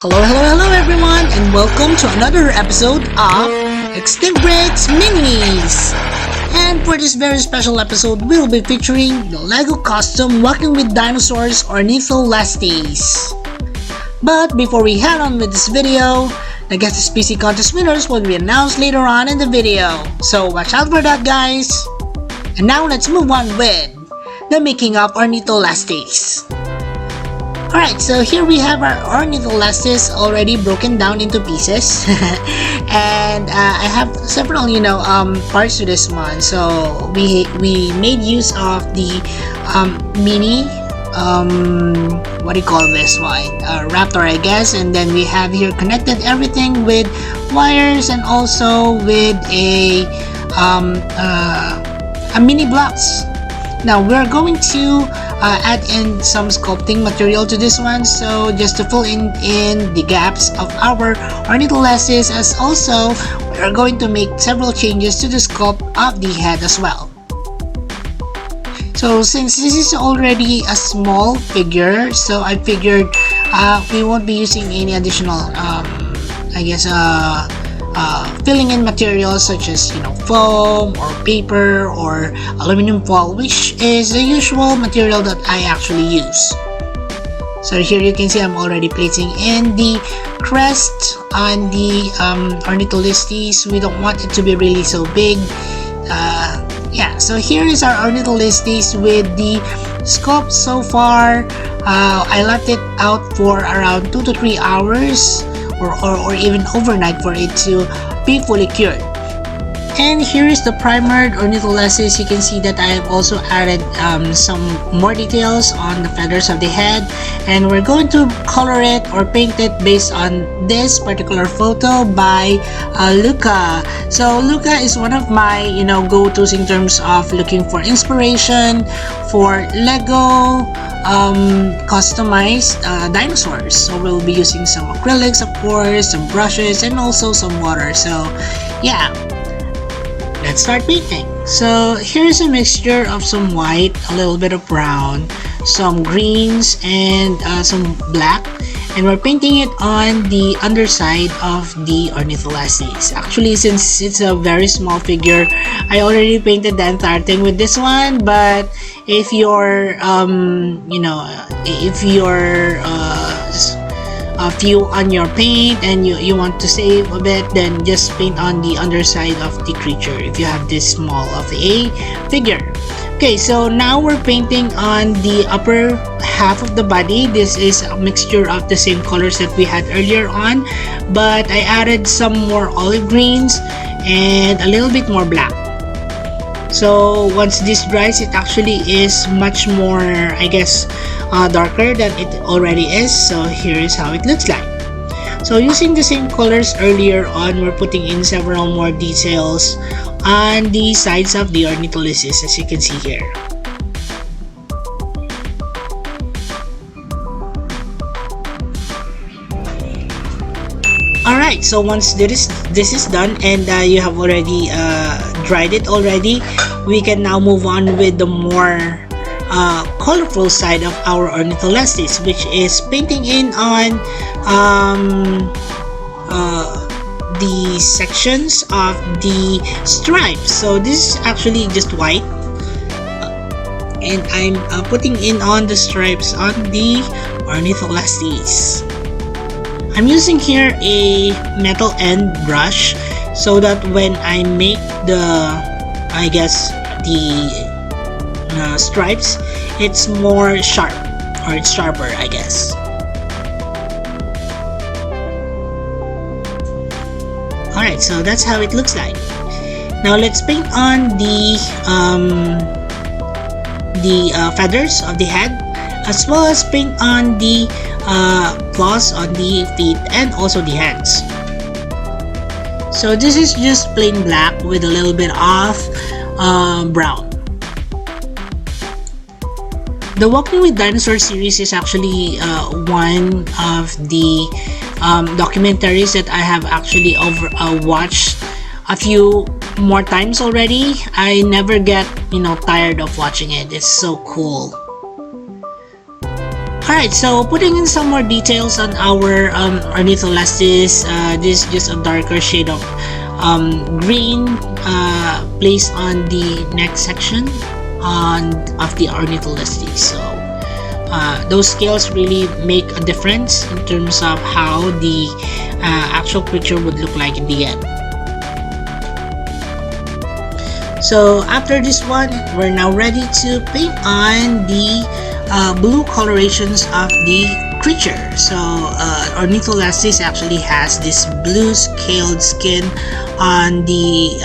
Hello everyone, and welcome to another episode of Extinct Breaks Minis. And for this very special episode, we'll be featuring the LEGO custom Walking with Dinosaurs Ornitholestes. But before we head on with this video, the Guess the Species contest winners will be announced later on in the video. So watch out for that, guys. And now let's move on with the making of Ornitholestes. Alright, so here we have our Ornitholestes already broken down into pieces. And I have several, parts to this one. So we made use of the mini, what do you call this one? Raptor, I guess. And then we have here connected everything with wires and also with a mini blocks. Now we're going to add in some sculpting material to this one, so just to fill in the gaps of our Ornitholestes, as also we are going to make several changes to the sculpt of the head as well. So since this is already a small figure, so I figured we won't be using any additional filling in materials such as foam or paper or aluminum foil, which is the usual material that I actually use. So here you can see I'm already placing in the crest on the Ornitholestes. We don't want it to be really so big. So here is our Ornitholestes with the sculpt so far. I left it out for around 2 to 3 hours or even overnight for it to be fully cured. And here is the primered Ornitholestes. You can see that I have also added some more details on the feathers of the head, and we're going to color it or paint it based on this particular photo by LYKA. So LYKA is one of my go-tos in terms of looking for inspiration for LEGO customized dinosaurs. So we'll be using some acrylics, of course, some brushes, and also some water. So yeah, let's start painting. So here's a mixture of some white, a little bit of brown, some greens, and some black, and we're painting it on the underside of the Ornitholestes. Actually, since it's a very small figure, I already painted the entire thing with this one, but if you're a few on your paint and you want to save a bit, then just paint on the underside of the creature if you have this small of a figure. Okay, so now we're painting on the upper half of the body. This is a mixture of the same colors that we had earlier on, but I added some more olive greens and a little bit more black. So once this dries, it actually is much more, darker than it already is. So here is how it looks like. So using the same colors earlier on, we're putting in several more details on the sides of the Ornitholestes, as you can see here. Alright, so once this is done and you have already dried it already, we can now move on with the more colorful side of our Ornitholestes, which is painting in on the sections of the stripes. So this is actually just white, and I'm putting in on the stripes on the Ornitholestes. I'm using here a metal end brush so that when I make the stripes, it's more sharp, or it's sharper, I guess. Alright, so that's how it looks like. Now let's paint on the feathers of the head, as well as paint on the claws on the feet and also the hands. So this is just plain black with a little bit of brown. The Walking with Dinosaurs series is actually one of the documentaries that I have actually watched a few more times already. I never get tired of watching it. It's so cool. Alright, so putting in some more details on our Ornitholestes, this is just a darker shade of green placed on the neck section of the Ornitholestes. So those scales really make a difference in terms of how the actual creature would look like in the end. So after this one, we're now ready to paint on the blue colorations of the creature. So Ornitholestes actually has this blue scaled skin on the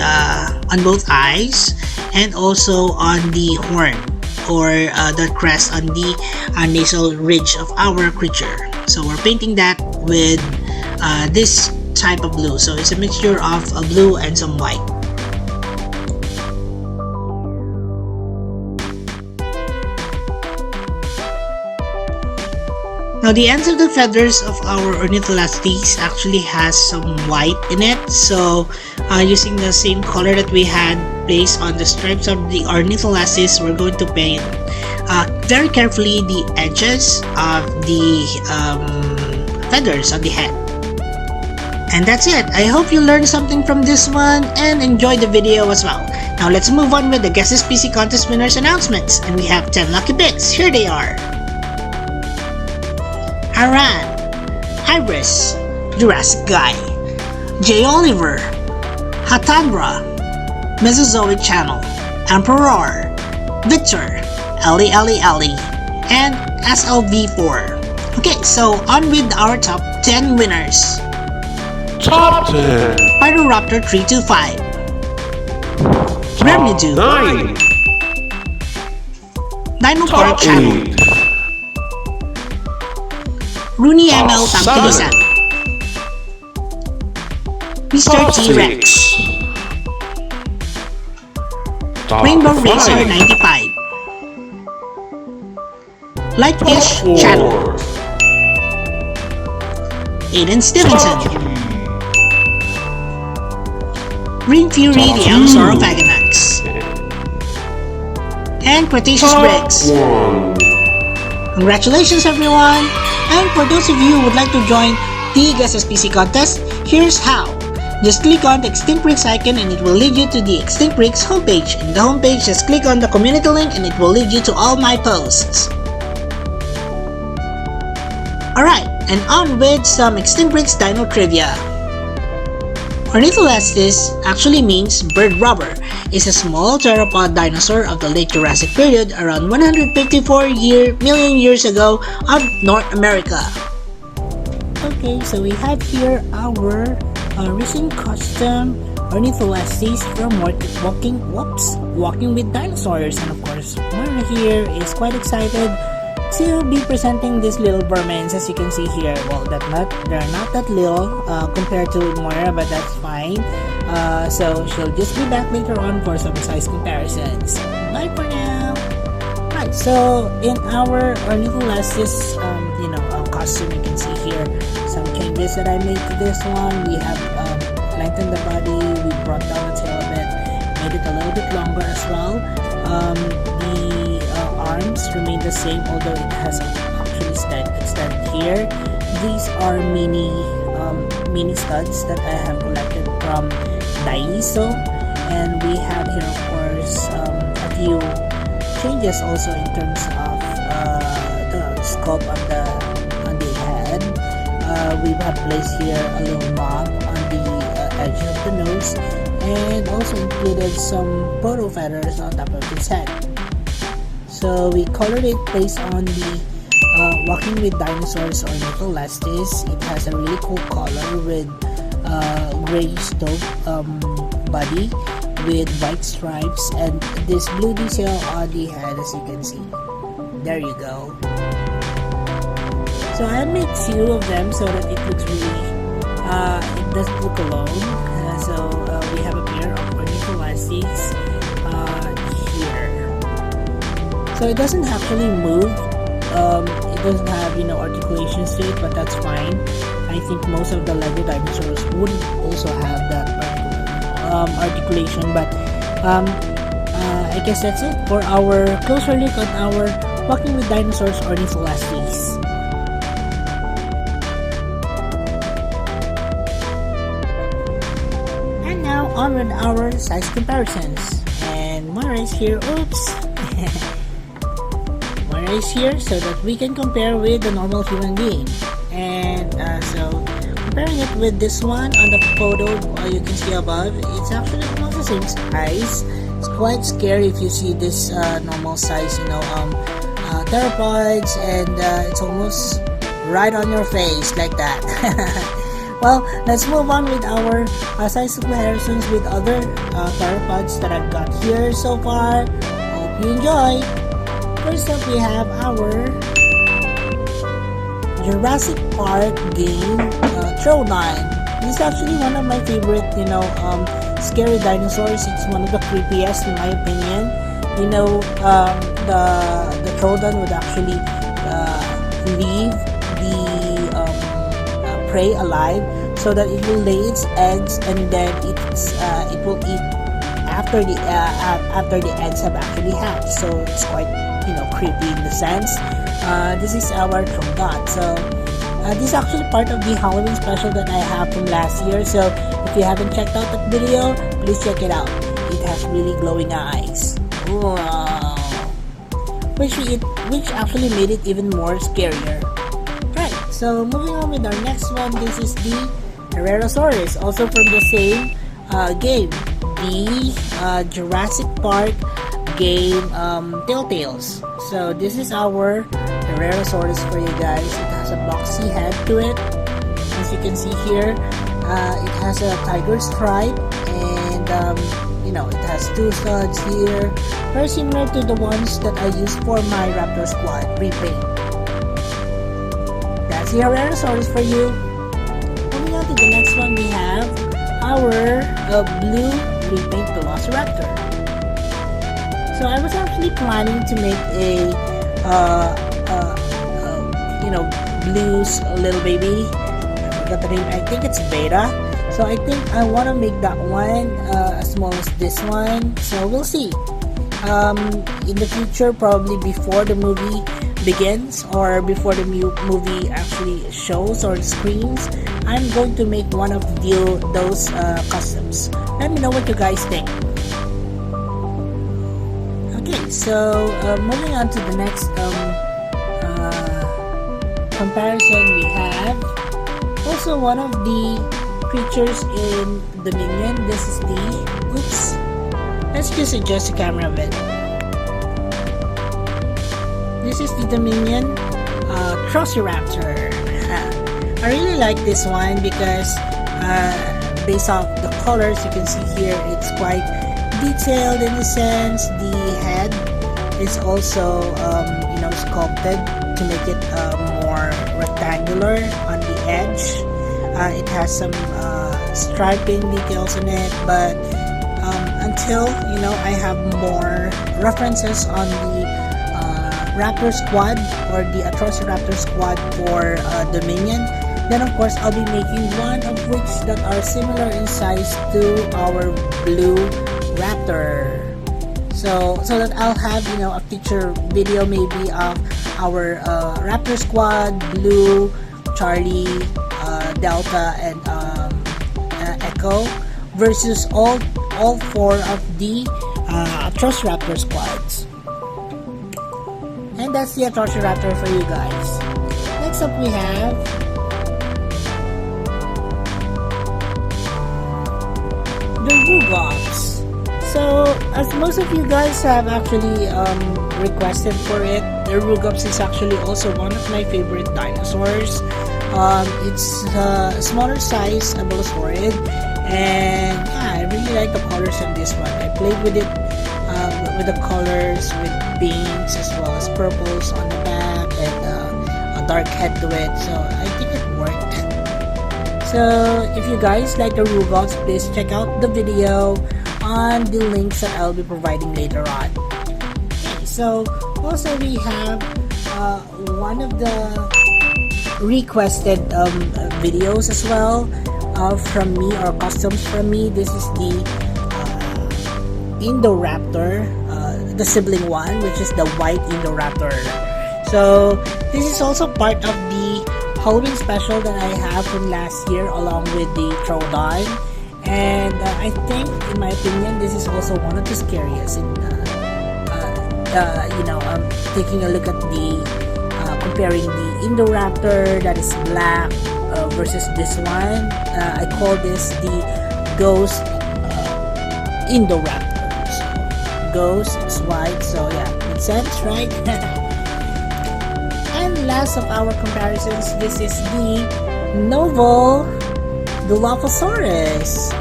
on both eyes and also on the horn, or the crest on the nasal ridge of our creature. So we're painting that with this type of blue. So it's a mixture of a blue and some white. Now the ends of the feathers of our Ornitholestes actually has some white in it, so using the same color that we had placed on the stripes of the Ornitholestes, we're going to paint very carefully the edges of the feathers on the head. And that's it. I hope you learned something from this one and enjoyed the video as well. Now let's move on with the Guess This PC Contest winners announcements, and we have 10 lucky picks. Here they are. Aran, Iris, Jurassic Guy, J. Oliver, Hatandra, Mesozoic Channel, Emperor, Victor, Ellie, and SLV4. Okay, so on with our top 10 winners. Top 10. Pyroraptor 325, Bermudu, 9. Dino Top Channel, 8. Rooney Top ML Tampilusan, 7. Mr. Top T-Rex, 6. Top Rainbow 5. Racer 95, Lightfish Top 4. Channel, Aiden Stevenson, Top 3. Green Fury Top the 2. Allosaurus, and Cretaceous Top Bricks. 1. Congratulations everyone! And for those of you who would like to join the Guess This PC contest, here's how. Just click on the Extinct Bricks icon and it will lead you to the Extinct Bricks homepage. In the homepage, just click on the community link and it will lead you to all my posts. Alright, and on with some Extinct Bricks Dino Trivia. Ornitholestes actually means bird robber. It's a small theropod dinosaur of the late Jurassic period, around 154 million years ago of North America. Okay, so we have here our recent custom Ornitholestes from Walking with Dinosaurs, and of course Mara here is quite excited to be presenting these little vermins. As you can see here, well, they're not that little compared to Moira, but that's fine. So she'll just be back later on for some size comparisons. Bye for now. Right, so in our Ornitholestes costume, you can see here some changes that I made to this one. We have lengthened the body, we brought down the tail a bit, made it a little bit longer as well. The arms remain the same, although it has actually extended here. These are mini studs that I have collected from Daiso, and we have here of course a few changes also in terms of the sculpt on the head. We have placed here a little knob on the edge of the nose, and also included some proto feathers on top of its head. So we colored it based on the Walking with Dinosaurs Ornitholestes. It has a really cool color with gray stove body with white stripes and this blue detail on the head, as you can see. There you go. So I made two of them so that it looks really it doesn't look alone. So we have a pair of Ornitholestes here. So it doesn't actually move. It doesn't have articulations to it, but that's fine. I think most of the Lego dinosaurs wouldn't also have that articulation, but I guess that's it for our closer look on our Walking with Dinosaurs Ornitholestes. on with our size comparisons. And Moira is here. Oops. Moira is here so that we can compare with the normal human being. And so comparing it with this one on the photo you can see above, it's actually almost the same size. It's quite scary if you see this normal size, theropods, and it's almost right on your face like that. Well, let's move on with our size comparisons with other theropods that I've got here so far. Hope you enjoy. First up, we have our Jurassic Park game Troodon. This is actually one of my favorite, scary dinosaurs. It's one of the creepiest in my opinion. The Troodon would actually leave the prey alive so that it will lay its eggs, and then it will eat after the eggs have actually hatched. So it's quite creepy in the sense. This is our Troodon. So this is actually part of the Halloween special that I have from last year. So if you haven't checked out that video, please check it out. It has really glowing eyes. Wow. Which actually made it even more scarier. Right, so moving on with our next one, this is the Herrerasaurus, also from the same game, the Jurassic Park game Telltales. So this is our Herrerasaurus for you guys. It has a boxy head to it. As you can see here, it has a tiger stripe, and it has two studs here, very similar to the ones that I used for my Raptor Squad repaint. That's the Herrerasaurus for you. Moving on to the next one, we have our blue repaint Velociraptor. So I was actually planning to make a blues little baby. I forgot the name. I think it's Beta. So I think I want to make that one as small as this one. So we'll see. In the future, probably before the movie begins or before the movie actually shows or screens, I'm going to make one of those customs. Let me know what you guys think. Okay, so moving on to the next comparison, we have also one of the creatures in Dominion. This is let's just adjust the camera a bit. This is the Dominion Trociraptor. I really like this one because based off the colors, you can see here it's quite detailed in a sense. The head is also sculpted to make it more rectangular on the edge. It has some striping details in it, but until I have more references on the Raptor Squad or the Atrociraptor Squad for Dominion, then of course I'll be making one of which that are similar in size to our blue Raptor. So that I'll have a feature video maybe of our Raptor Squad, Blue, Charlie, Delta, and Echo versus all four of the Atrociraptor squads. And that's the Atrociraptor for you guys. Next up we have the Rugops. So as most of you guys have actually requested for it, the Rugops is actually also one of my favorite dinosaurs. It's a smaller size Abolosaurid, and yeah, I really like the colors on this one. I played with it with the colors with pinks as well as purples on the back and a dark head to it, so I think it worked. So if you guys like the Rugops, please check out the video on the links that I'll be providing later on. Okay, so also we have one of the requested videos as well from me, or customs from me. This is the Indoraptor, the sibling one, which is the white Indoraptor. So this is also part of the Halloween special that I have from last year along with the Troodon. And I think, in my opinion, this is also one of the scariest. Taking a look at the comparing the Indoraptor that is black versus this one. I call this the Ghost Indoraptor. So, Ghost, it's white, so yeah, makes sense, right? And last of our comparisons, this is the novel Dilophosaurus.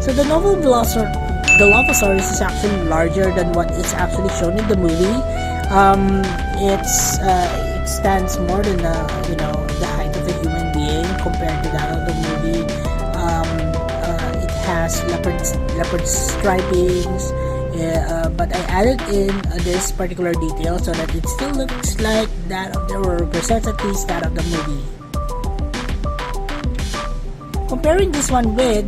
So the novel Dilophosaurus is actually larger than what is actually shown in the movie. It stands more than the height of a human being compared to that of the movie. It has leopard stripings, but I added in this particular detail so that it still looks like that of or represents at least that of the movie. Comparing this one with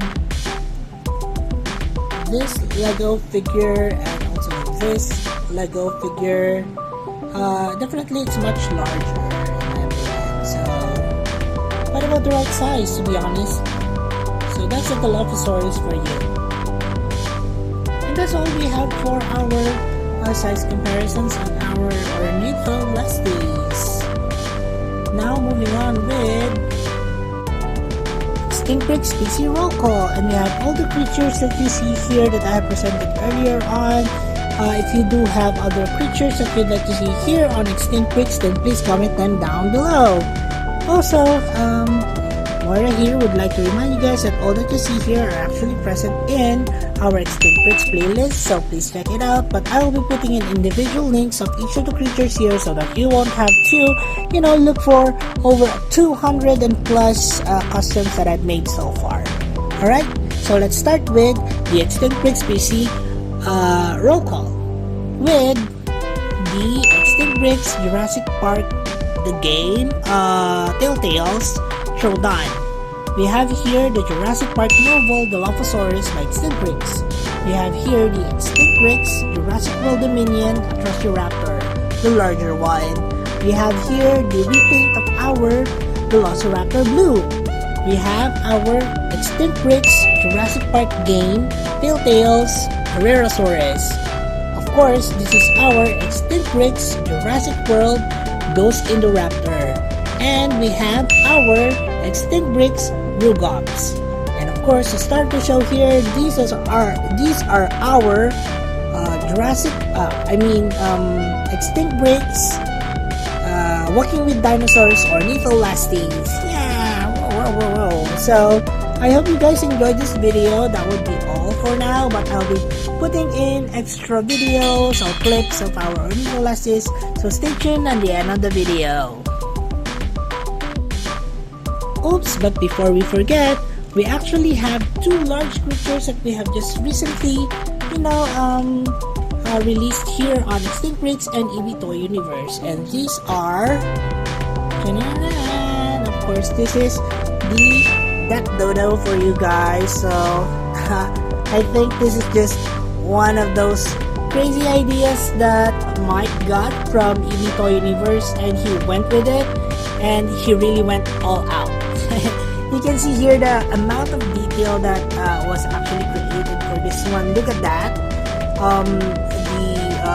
this Lego figure and also this Lego figure, definitely it's much larger in my opinion. So, what about the right size, to be honest? So that's a Dilophosaurus for you. And that's all we have for our size comparisons on our Ornitholestes. Now moving on with Extinct Species Roll Call, and we have all the creatures that you see here that I have presented earlier on. If you do have other creatures that you'd like to see here on Extinct Bricks, then please comment them down below. Also, Moira here would like to remind you guys that all that you see here are actually present in our Extinct Bricks playlist, so please check it out. But I will be putting in individual links of each of the creatures here so that you won't have to, look for over 200 and plus customs that I've made so far. Alright, so let's start with the Extinct Bricks PC roll call with the Extinct Bricks Jurassic Park the game Telltales Showdown. We have here the Jurassic Park novel Dilophosaurus by Extinct Bricks. We have here the Extinct Bricks Jurassic World Dominion Velociraptor, the larger one. We have here the repaint of our Velociraptor Blue. We have our Extinct Bricks Jurassic Park game Telltales Herrerasaurus. Of course, this is our Extinct Bricks Jurassic World Ghost Indoraptor. And we have our Extinct Bricks Rugops. And of course, to start the show here, these are our Extinct Bricks Walking with Dinosaurs Ornitholestes. Yeah, whoa. So, I hope you guys enjoyed this video. That would be all for now, but I'll be putting in extra videos or clips of our Ornitholestes, so stay tuned at the end of the video. Oops, but before we forget, we actually have two large creatures that we have just recently, released here on Extinct Bricks and EB Toy Universe, and these are, of course, this is the Death Dodo for you guys. So I think this is just one of those crazy ideas that Mike got from EB Toy Universe, and he went with it, and he really went all out. You can see here the amount of detail that was actually created for this one. Look at that.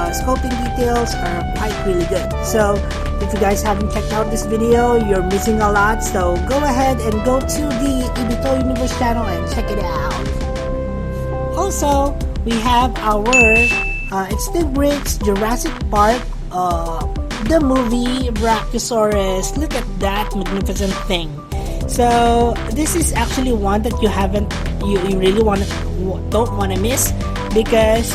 The sculpting details are quite really good. So if you guys haven't checked out this video, you're missing a lot. So go ahead and go to the EB Toy Universe channel and check it out. Also, we have our Extinct Bricks Jurassic Park the movie Brachiosaurus. Look at that magnificent thing. So this is actually one that you really don't want to miss, because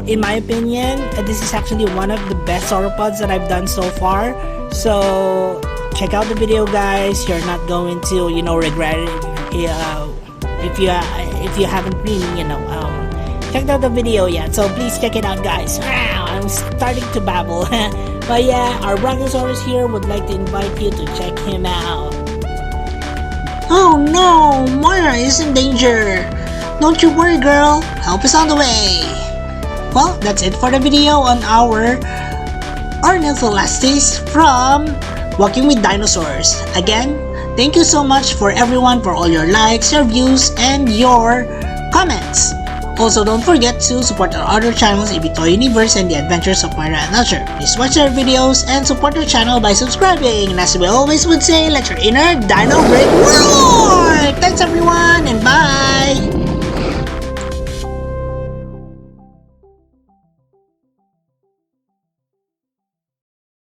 in my opinion, this is actually one of the best sauropods that I've done so far. So check out the video, guys. You're not going to regret it if you haven't really checked out the video yet. So please check it out, guys. Wow, I'm starting to babble. But yeah, our Brachiosaurus here would like to invite you to check him out. Oh no, Moira is in danger. Don't you worry, girl. Help is on the way. Well, that's it for the video on our Ornitholestes from Walking with Dinosaurs. Again, Thank you so much for everyone for all your likes, your views, and your comments. Also, don't forget to support our other channels, Ibitoy Universe and The Adventures of Myra and Usher. Please watch our videos and support our channel by subscribing. And as we always would say, let your inner dino break roar! Thanks everyone and bye!